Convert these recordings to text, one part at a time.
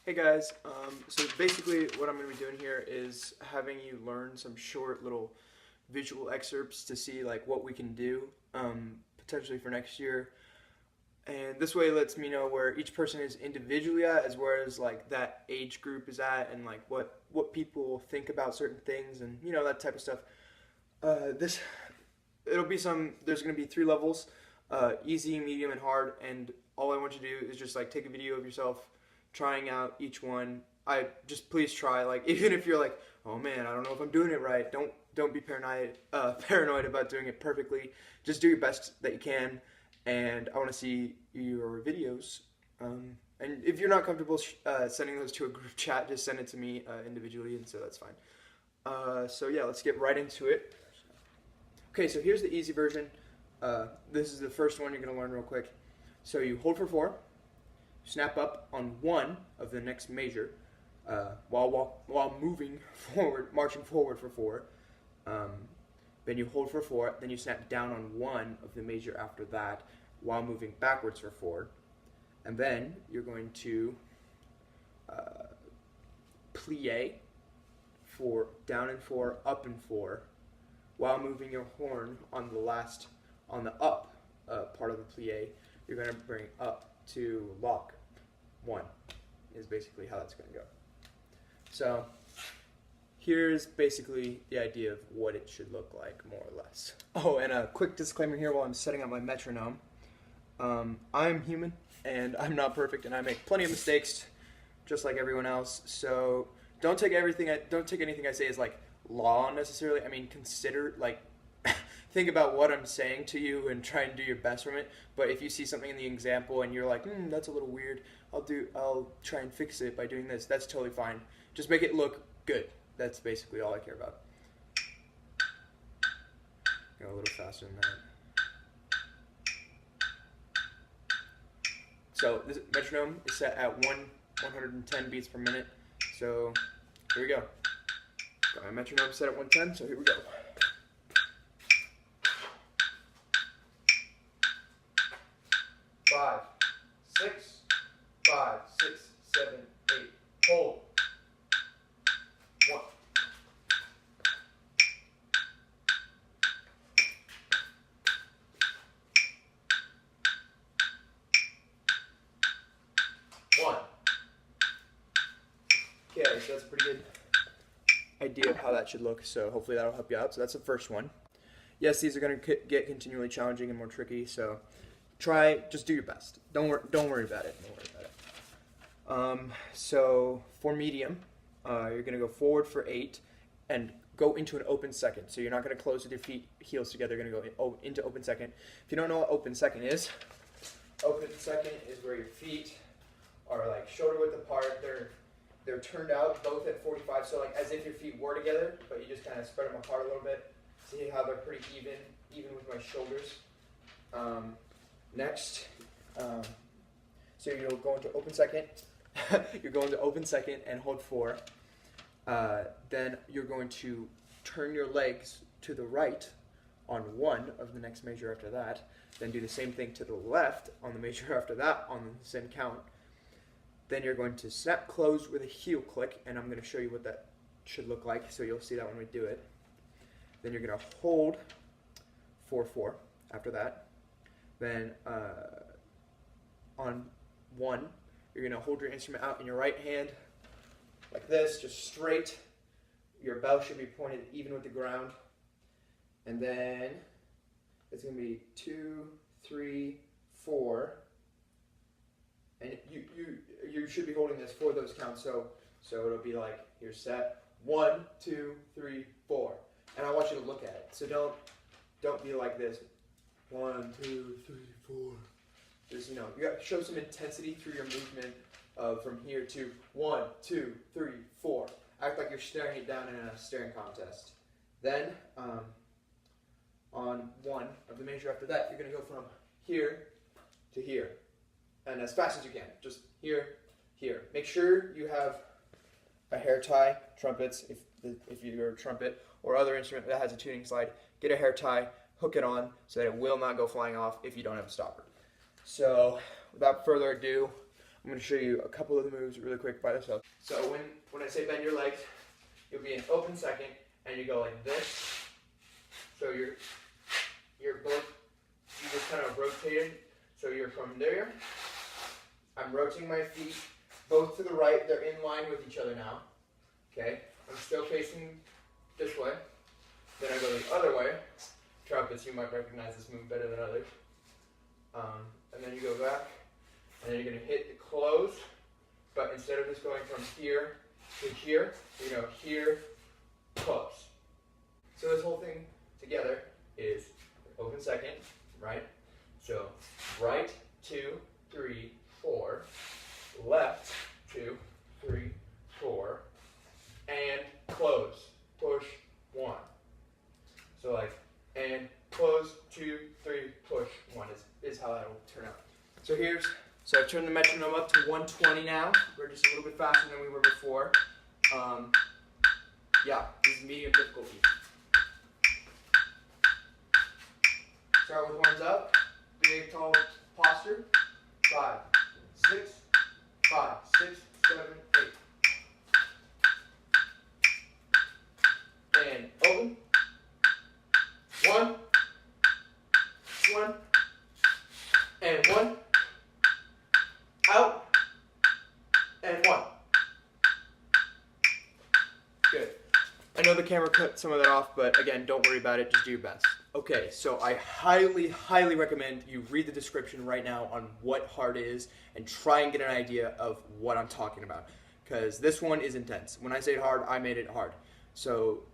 Hey guys, so basically what I'm going to be doing here is having you learn some short little visual excerpts to see like what we can do potentially for next year. And this way lets me know where each person is individually at as well as like that age group is at and like what people think about certain things and that type of stuff. This it'll be there's going to be 3 levels, easy, medium, and hard, and all I want you to do is just like take a video of yourself trying out each one. Please try, like, even if you're like, oh man, I don't know if I'm doing it right, don't be paranoid about doing it perfectly. Just do your best that you can, and I want to see your videos. And if you're not comfortable sending those to a group chat, just send it to me individually, and so that's fine. So yeah, let's get right into it. Okay, so here's the easy version. This is the first one you're going to learn real quick. So you hold for 4, snap up on 1 of the next measure while moving forward, marching forward for 4. Then you hold for 4, then you snap down on 1 of the measure after that while moving backwards for 4. And then you're going to plie for down and 4, up and 4, while moving your horn on the up part of the plie. You're going to bring up to lock 1 is basically how that's going to go. So here's basically the idea of what it should look like, more or less. Oh, and a quick disclaimer here while I'm setting up my metronome. I'm human, and I'm not perfect, and I make plenty of mistakes, just like everyone else. So don't take anything I say as like law necessarily. I mean, consider like think about what I'm saying to you and try and do your best from it. But if you see something in the example and you're like, that's a little weird, I'll try and fix it by doing this. That's totally fine. Just make it look good. That's basically all I care about. Go a little faster than that. So this metronome is set at 110 beats per minute. So here we go. Got my metronome set at 110, so here we go. 5, 6, 5, 6, 7, 8, hold. 1. 1. Okay, so that's a pretty good idea of how that should look, so hopefully that'll help you out. So that's the first one. Yes, these are going to get continually challenging and more tricky, so just do your best. Don't worry about it. So for medium, you're going to go forward for 8 and go into an open second. So you're not going to close with your heels together. You're going to go into open second. If you don't know what open second is where your feet are like shoulder width apart. They're turned out both at 45, so like as if your feet were together, but you just kind of spread them apart a little bit. See how they're pretty even with my shoulders. Next, so you'll go into open second. You're going to open second and hold 4. Then you're going to turn your legs to the right on 1 of the next measure after that. Then do the same thing to the left on the measure after that on the same count. Then you're going to snap closed with a heel click, and I'm going to show you what that should look like, so you'll see that when we do it. Then you're going to hold 4-4 after that. Then on 1, you're going to hold your instrument out in your right hand like this, just straight. Your bell should be pointed even with the ground. And then it's going to be 2, 3, 4. And you should be holding this for those counts. So it'll be like you're set 1, 2, 3, 4. And I want you to look at it. So don't be like this. 1, 2, 3, 4. Just, you got to show some intensity through your movement from here to 1, 2, 3, 4. Act like you're staring it down in a staring contest. Then on 1 of the measure after that, you're going to go from here to here. And as fast as you can. Just here, here. Make sure you have a hair tie, trumpets, if you're a trumpet, or other instrument that has a tuning slide. Get a hair tie, hook it on so that it will not go flying off if you don't have a stopper. So without further ado, I'm I'm going to show you a couple of the moves really quick by themselves. So when I say bend your legs, you'll be in open second, and you go like this. So you're both, you just kind of rotated. So you're from there. I'm rotating my feet both to the right. They're in line with each other now. Okay. I'm still facing this way. Then I go the other way. Trumpets, you might recognize this move better than others. And then you go back, and then you're going to hit the close, but instead of just going from here to here, you know, here, close. So this whole thing together is open second, right? So right, 2, 3, 4, left, 2, 3, 4, and close, push, 1. So like, and close, 2, 3, push, 1 is how that'll turn out. So so I've turned the metronome up to 120 now. We're just a little bit faster than we were before. Yeah, this is medium difficulty. Start with horns up, big tall posture. 5, 6, 5, 6, 7, 8. And open. 1, 1, and 1, out, and 1. Good. I know the camera cut some of that off, but again, don't worry about it, just do your best. Okay, so I highly, highly recommend you read the description right now on what hard is and try and get an idea of what I'm talking about, because this one is intense. When I say hard, I made it hard. So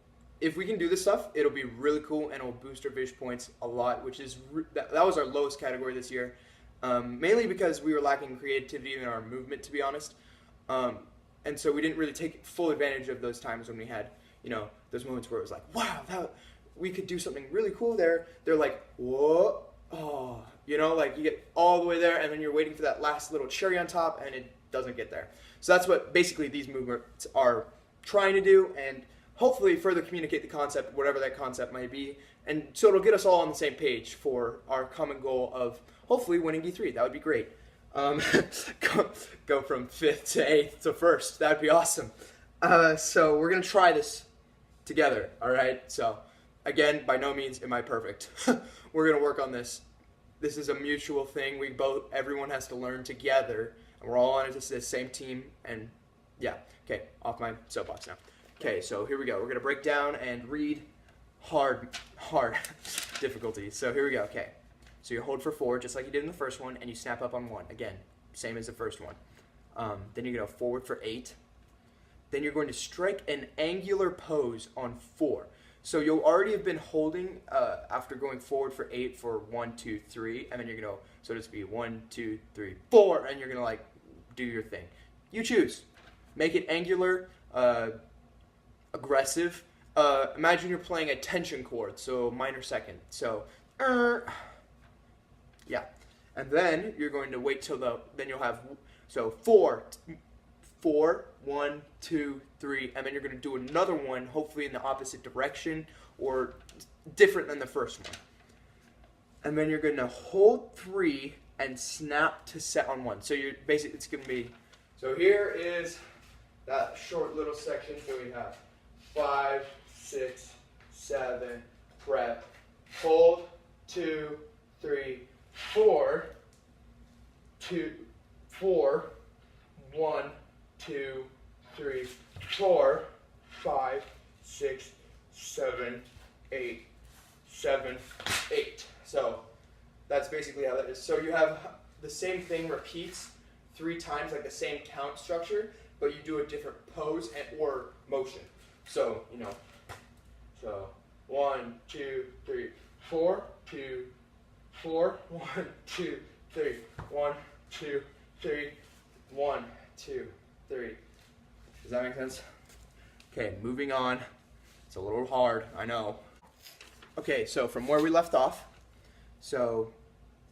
if we can do this stuff, it'll be really cool and it'll boost our vision points a lot, which is, that was our lowest category this year. Mainly because we were lacking creativity in our movement, to be honest. And so we didn't really take full advantage of those times when we had, you know, those moments where it was like, wow, we could do something really cool there. They're like, whoa, oh, you know, like you get all the way there and then you're waiting for that last little cherry on top and it doesn't get there. So that's what basically these movements are trying to do, and hopefully further communicate the concept, whatever that concept might be. And so it'll get us all on the same page for our common goal of hopefully winning D3. That would be great. Go from 5th to 8th to 1st. That would be awesome. So we're going to try this together, all right? So again, by no means am I perfect. We're going to work on this. This is a mutual thing. Everyone has to learn together, and we're all on the same team. And yeah, okay, off my soapbox now. Okay, so here we go. We're going to break down and read hard difficulty. So here we go. Okay, so you hold for 4 just like you did in the first one, and you snap up on 1. Again, same as the first one. Then you're going to forward for 8. Then you're going to strike an angular pose on 4. So you'll already have been holding after going forward for 8 for 1, 2, 3, and then you're going to, so to speak, 1, 2, 3, 4, and you're going to like do your thing. You choose. Make it angular, aggressive. Imagine you're playing a tension chord, so minor second. So, yeah. And then you're going to wait till then you'll have, so 4, 1, 2, 3, and then you're going to do another one, hopefully in the opposite direction or different than the first one. And then you're going to hold 3 and snap to set on 1. So you're basically, it's going to be, so here is that short little section. So we have 5, 6, 7, prep, hold, 2, 3, 4, 2, 4, 1, 2, 3, 4, 5, 6, 7, 8, 7, 8. So that's basically how that is. So you have the same thing repeats 3 times, like the same count structure, but you do a different pose or motion. So, you know, so 1, 2, 3, 4, 2, 4, 1, 2, 3, 1, 2, 3, 1, 2, 3. Does that make sense? Okay, moving on. It's a little hard, I know. Okay, so from where we left off, so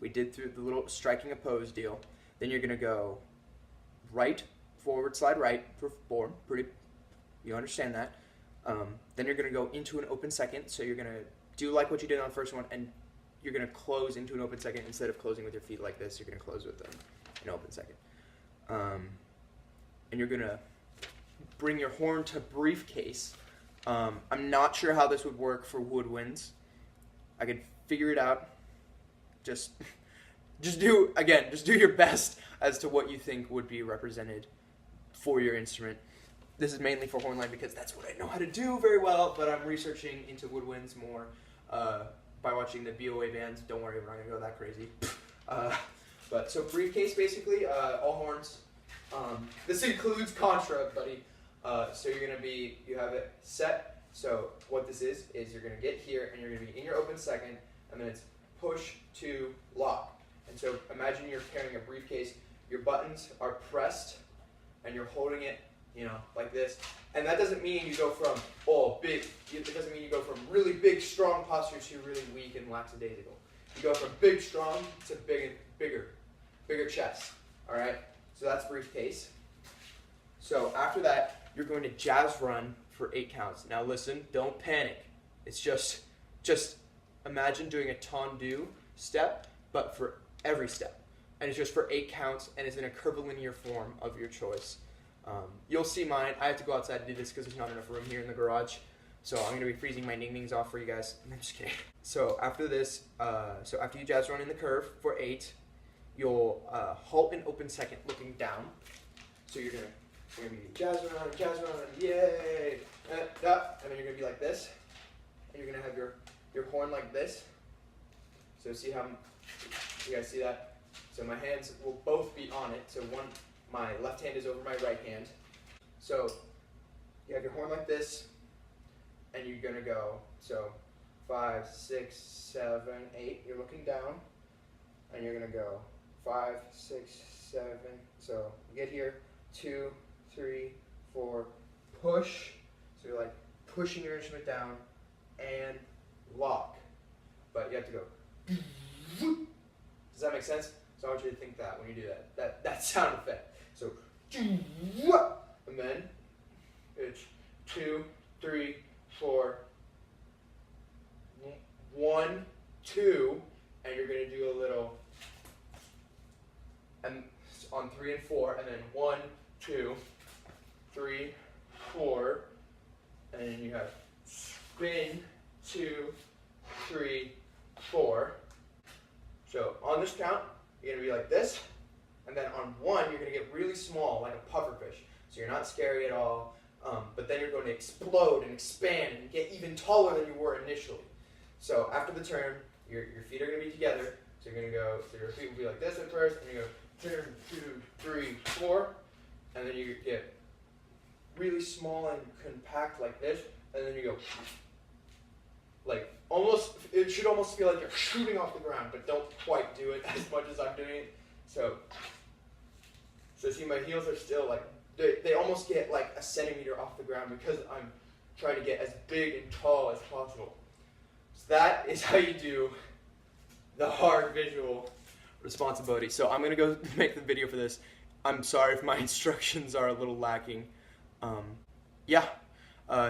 we did through the little striking a pose deal. Then you're gonna go right, forward, slide right for 4. Pretty, you understand that. Then you're gonna go into an open second. So you're gonna do like what you did on the first one, and you're gonna close into an open second instead of closing with your feet like this. You're gonna close with an open second. and you're gonna bring your horn to briefcase. I'm not sure how this would work for woodwinds. I could figure it out. Just do your best as to what you think would be represented for your instrument. This is mainly for horn line because that's what I know how to do very well, but I'm researching into woodwinds more by watching the BOA bands. Don't worry, we're not going to go that crazy. But so briefcase, basically, all horns. This includes contra, buddy. So you have it set. So what this is you're going to get here and you're going to be in your open second, and then it's push to lock. And so imagine you're carrying a briefcase, your buttons are pressed, and you're holding it, like this. And that doesn't mean you go from big. It doesn't mean you go from really big, strong posture to really weak and lackadaisical. You go from big, strong to bigger chest. All right. So that's briefcase. So after that, you're going to jazz run for 8 counts. Now listen, don't panic. It's just imagine doing a tendu step, but for every step. And it's just for 8 counts, and it's in a curvilinear form of your choice. You'll see mine. I have to go outside to do this because there's not enough room here in the garage. So I'm going to be freezing my ning-nings off for you guys. I'm just kidding. So after this, after you jazz run in the curve for 8, you'll halt and open second looking down. So you're going to be jazz run, yay! And then you're going to be like this. And you're going to have your horn like this. So see how you guys see that? So my hands will both be on it. So my left hand is over my right hand. So you have your horn like this, and you're gonna go, so 5, 6, 7, 8, you're looking down, and you're gonna go 5, 6, 7, so you get here, 2, 3, 4, push, so you're like pushing your instrument down, and lock, but you have to go, does that make sense? So I want you to think that when you do that sound effect. So, and then it's 2, 3, 4, 1, 2, and you're going to do a little, and on 3 and 4, and then 1, 2, 3, 4, and then you have spin, 2, 3, 4. So on this count, you're going to be like this. And then on 1, you're going to get really small, like a pufferfish. So you're not scary at all. But then you're going to explode and expand and get even taller than you were initially. So after the turn, your feet are going to be together. So you're going to go, so your feet will be like this at first. And you go turn, 2, 3, 4. And then you get really small and compact like this. And then you go like almost, it should almost feel like you're shooting off the ground. But don't quite do it as much as I'm doing it. So see, my heels are still like, they almost get like a centimeter off the ground because I'm trying to get as big and tall as possible. So that is how you do the hard visual responsibility. So I'm going to go make the video for this. I'm sorry if my instructions are a little lacking.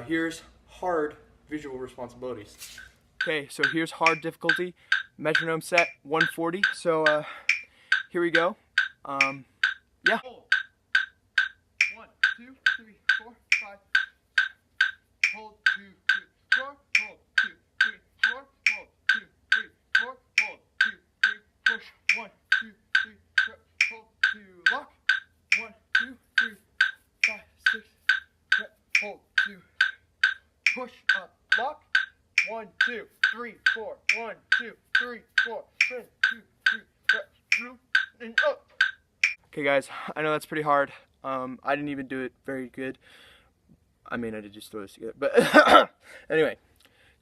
Here's hard visual responsibilities. Okay, so here's hard difficulty. Metronome set 140. So here we go. Hold. 1, 2, 3, 4, 5. Hold 2, 3, 4. Hold 2, 3, 4. Hold 2, 3, 4. Hold 2, 3. Push 1, 2, 3. Hold 2. Lock 1, 2, 3, 5, 6. Hold 2. Push up. Lock 1, 2, 3, 4. 1, 2, 3, 4. 1, 2, 3. Through and up. Okay guys, I know that's pretty hard. I didn't even do it very good. I mean, I did just throw this together, but anyway,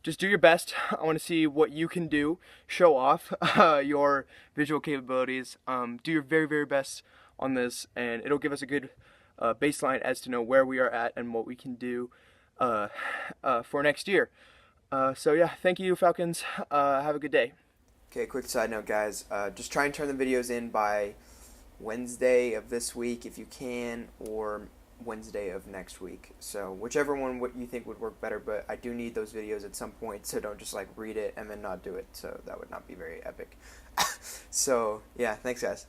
just do your best. I want to see what you can do. Show off your visual capabilities. Do your very, very best on this, and it'll give us a good baseline as to know where we are at and what we can do for next year. So yeah, thank you, Falcons. Have a good day. Okay, quick side note, guys. Just try and turn the videos in by Wednesday of this week if you can, or Wednesday of next week. So whichever one what you think would work better, but I do need those videos at some point, so don't just like read it and then not do it. So that would not be very epic. So yeah, thanks guys.